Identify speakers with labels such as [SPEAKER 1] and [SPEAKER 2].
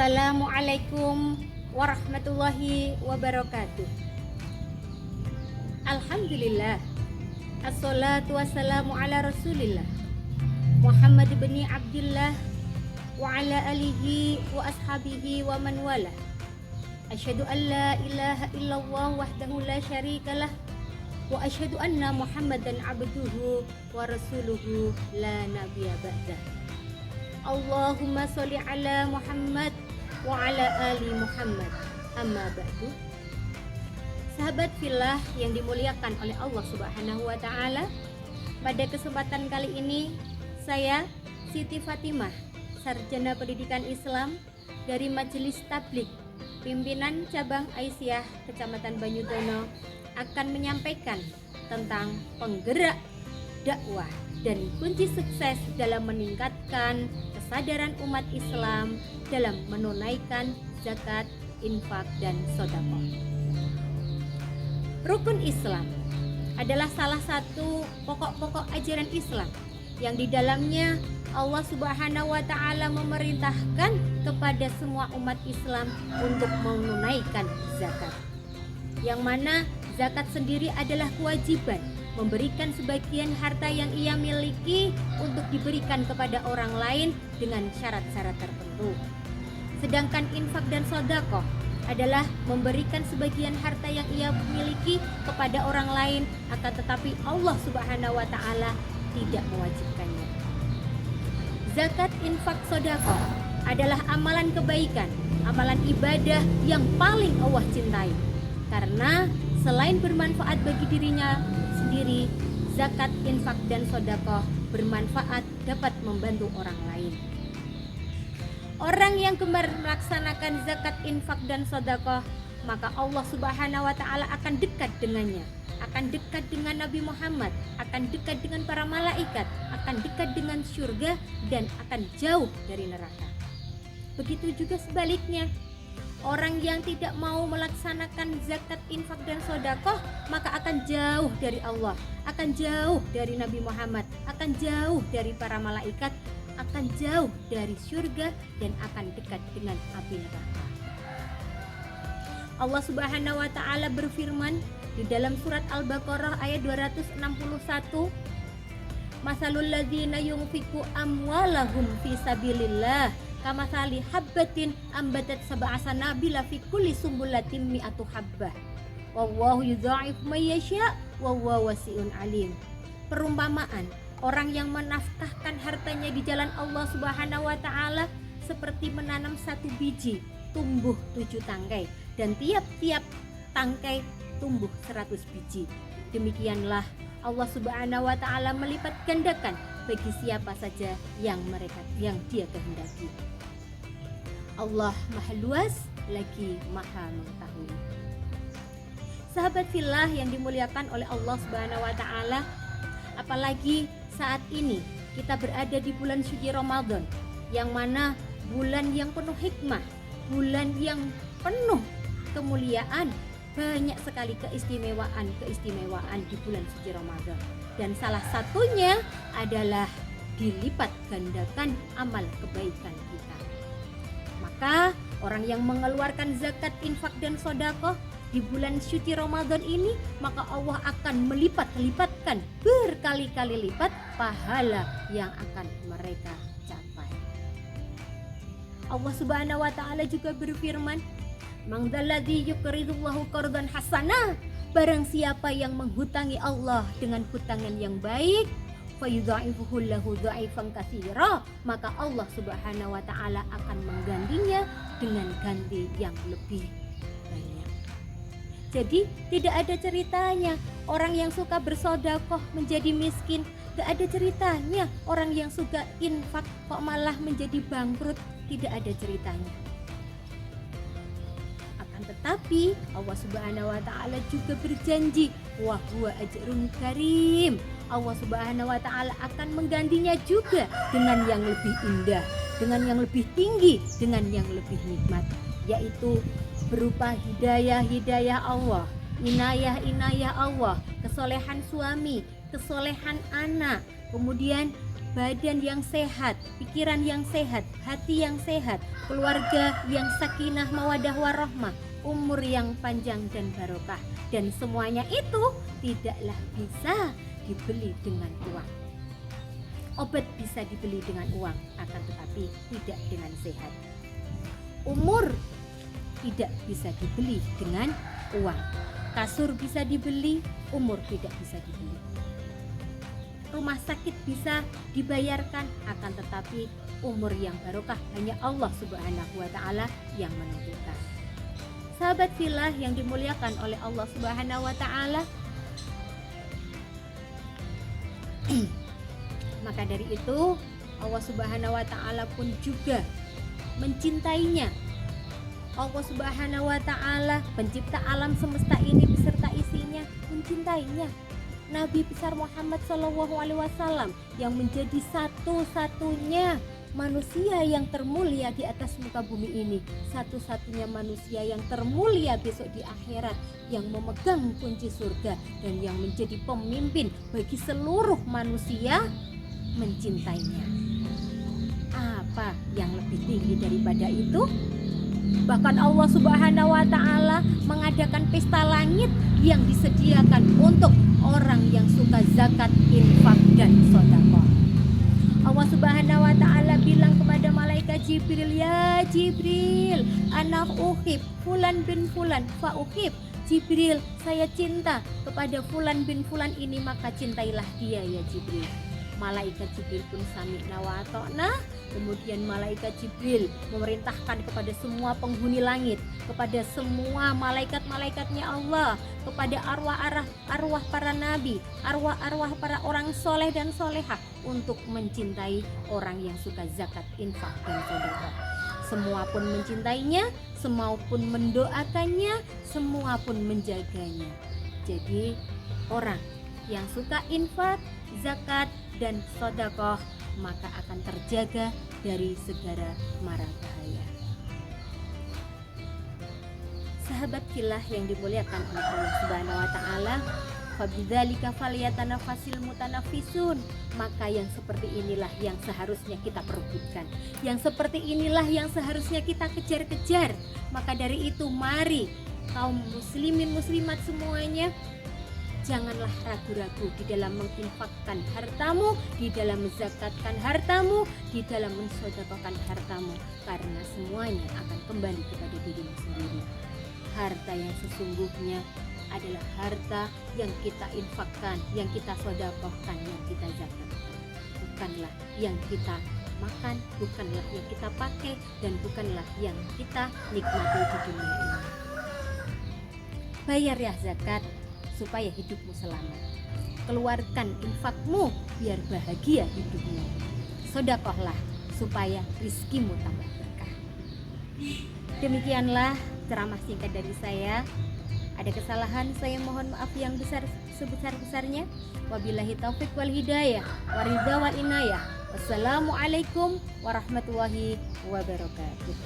[SPEAKER 1] Assalamualaikum warahmatullahi wabarakatuh. Alhamdulillah. Assalatu wassalamu ala rasulillah Muhammad bin Abdullah wa ala alihi wa ashabihi wa man wala. Asyhadu an la ilaha illallah wahdahu la syarikalah wa asyhadu anna Muhammadan abduhu wa rasuluhu la nabiyya ba'dah. Allahumma sholli ala Muhammad wa ala ali Muhammad. Amma ba'du. Sahabat fillah yang dimuliakan oleh Allah Subhanahu wa taala, pada kesempatan kali ini saya Siti Fatimah, sarjana pendidikan Islam dari Majelis Tabligh Pimpinan Cabang Aisyah Kecamatan Banyudono akan menyampaikan tentang penggerak dakwah dan kunci sukses dalam meningkatkan kesadaran umat Islam dalam menunaikan zakat, infak, dan sedekah. Rukun Islam adalah salah satu pokok-pokok ajaran Islam yang di dalamnya Allah Subhanahu wa taala memerintahkan kepada semua umat Islam untuk menunaikan zakat. Yang mana zakat sendiri adalah kewajiban memberikan sebagian harta yang ia miliki untuk diberikan kepada orang lain dengan syarat-syarat tertentu. Sedangkan infak dan sedekah adalah memberikan sebagian harta yang ia miliki kepada orang lain, akan tetapi Allah Subhanahu wa taala tidak mewajibkannya. Zakat, infak, sedekah adalah amalan kebaikan, amalan ibadah yang paling Allah cintai. Karena selain bermanfaat bagi dirinya sendiri, zakat, infak, dan sedekah bermanfaat dapat membantu orang lain. Orang yang gemar melaksanakan zakat, infak, dan sedekah, maka Allah Subhanahu wa taala akan dekat dengannya, akan dekat dengan Nabi Muhammad, akan dekat dengan para malaikat, akan dekat dengan surga, dan akan jauh dari neraka. Begitu juga sebaliknya, orang yang tidak mau melaksanakan zakat, infak, dan sedekah, maka akan jauh dari Allah, akan jauh dari Nabi Muhammad, akan jauh dari para malaikat, akan jauh dari surga, dan akan dekat dengan api neraka. Allah Subhanahu wa taala berfirman di dalam surat Al-Baqarah ayat 261, Masalul ladzina yunfiqu amwalahum fi sabilillah kamathali habbatin ambatat sab'a sanabila fi kulli sumbulatin mi'atu habbah wallahu yudha'if may yasha' wallahu wasi'un alim. Perumpamaan orang yang menafkahkan hartanya di jalan Allah Subhanahu wa taala seperti menanam satu biji tumbuh 7 tangkai, dan tiap-tiap tangkai tumbuh 100 biji. Demikianlah Allah Subhanahu wa taala melipat gandakan bagi siapa saja yang dia kehendaki. Allah Maha Luas lagi Maha Mengetahui. Sahabat fillah yang dimuliakan oleh Allah Subhanahu wa taala, apalagi saat ini kita berada di bulan suci Ramadan, yang mana bulan yang penuh hikmah, bulan yang penuh kemuliaan, banyak sekali keistimewaan di bulan suci Ramadan. Dan salah satunya adalah dilipat gandakan amal kebaikan kita. Maka orang yang mengeluarkan zakat, infak, dan sedekah di bulan suci Ramadan ini, maka Allah akan melipat-lipatkan berkali-kali lipat pahala yang akan mereka capai. Allah Subhanahu wa taala juga berfirman, "Man dzalladzi yuqridullahu qardan hasanah." Barang siapa yang menghutangi Allah dengan hutangan yang baik, fayudha'ifuhu lahu dha'ifan katsira, maka Allah Subhanahu wa taala akan menggantinya dengan ganti yang lebih banyak. Jadi tidak ada ceritanya orang yang suka bersedekah menjadi miskin, gak ada ceritanya orang yang suka infak kok malah menjadi bangkrut, tidak ada ceritanya. Akan tetapi Allah Subhanahu wa taala juga berjanji, wa huwa ajrun karim. Allah Subhanahu wa taala akan menggantinya juga dengan yang lebih indah, dengan yang lebih tinggi, dengan yang lebih nikmat, yaitu berupa hidayah Allah, inayah Allah, kesolehan suami, kesolehan anak, kemudian badan yang sehat, pikiran yang sehat, hati yang sehat, keluarga yang sakinah mawadah warahmah, umur yang panjang dan barokah. Dan semuanya itu tidaklah bisa dibeli dengan uang. Obat bisa dibeli dengan uang, akan tetapi tidak dengan sehat. Umur tidak bisa dibeli dengan uang. Kasur bisa dibeli, umur tidak bisa dibeli. Rumah sakit bisa dibayarkan, akan tetapi umur yang barokah hanya Allah Subhanahu wa Ta'ala yang menentukan. Sahabat fillah yang dimuliakan oleh Allah Subhanahu wa Ta'ala, maka dari itu Allah Subhanahu wa Ta'ala pun juga mencintainya. Allah Subhanahu wa Ta'ala, pencipta alam semesta ini beserta isinya, mencintainya. Nabi besar Muhammad SAW yang menjadi satu-satunya manusia yang termulia di atas muka bumi ini, satu-satunya manusia yang termulia besok di akhirat, yang memegang kunci surga dan yang menjadi pemimpin bagi seluruh manusia, mencintainya. Apa yang lebih tinggi daripada itu? Bahkan Allah Subhanahu wa Ta'ala mengadakan pesta langit yang disediakan untuk orang yang suka zakat, infak, dan sedekah. Allah Subhanahu wa Ta'ala bilang kepada malaikat Jibril, ya Jibril, ana uhib fulan bin fulan fa uhib. Jibril, saya cinta kepada fulan bin fulan ini, maka cintailah dia ya Jibril. Malaikat Jibril pun sami'na wa ata'na. Kemudian malaikat Jibril memerintahkan kepada semua penghuni langit, kepada semua malaikat-malaikatnya Allah, kepada arwah para nabi, arwah para orang soleh dan solehah untuk mencintai orang yang suka zakat, infak, dan sedekah. Semua pun mencintainya, semua pun mendoakannya, semua pun menjaganya. Jadi orang yang suka infak, zakat, dan sedekah maka akan terjaga dari segala mara bahaya. Sahabat fillah yang dimuliakan oleh Allah Subhanahu wa Ta'ala, fabidzalika falyatanafasil mutanafisun, maka yang seperti inilah yang seharusnya kita perebutkan, yang seperti inilah yang seharusnya kita kejar-kejar. Maka dari itu mari kaum muslimin muslimat semuanya, janganlah ragu-ragu di dalam menginfakkan hartamu, di dalam menzakatkan hartamu, di dalam mensedekahkan hartamu, karena semuanya akan kembali kepada dirimu sendiri. Harta yang sesungguhnya adalah harta yang kita infakkan, yang kita sedekahkan, yang kita zakatkan. Bukanlah yang kita makan, bukanlah yang kita pakai, dan bukanlah yang kita nikmati di dunia ini. Bayar ya zakat supaya hidupmu selamat. Keluarkan infakmu biar bahagia hidupmu. Sedekahlah supaya rizkimu tambah berkah. Demikianlah ceramah singkat dari saya. Ada kesalahan, saya mohon maaf yang besar sebesar-besarnya. Wabillahi taufik wal hidayah, waridha wal inayah. Wassalamualaikum warahmatullahi wabarakatuh.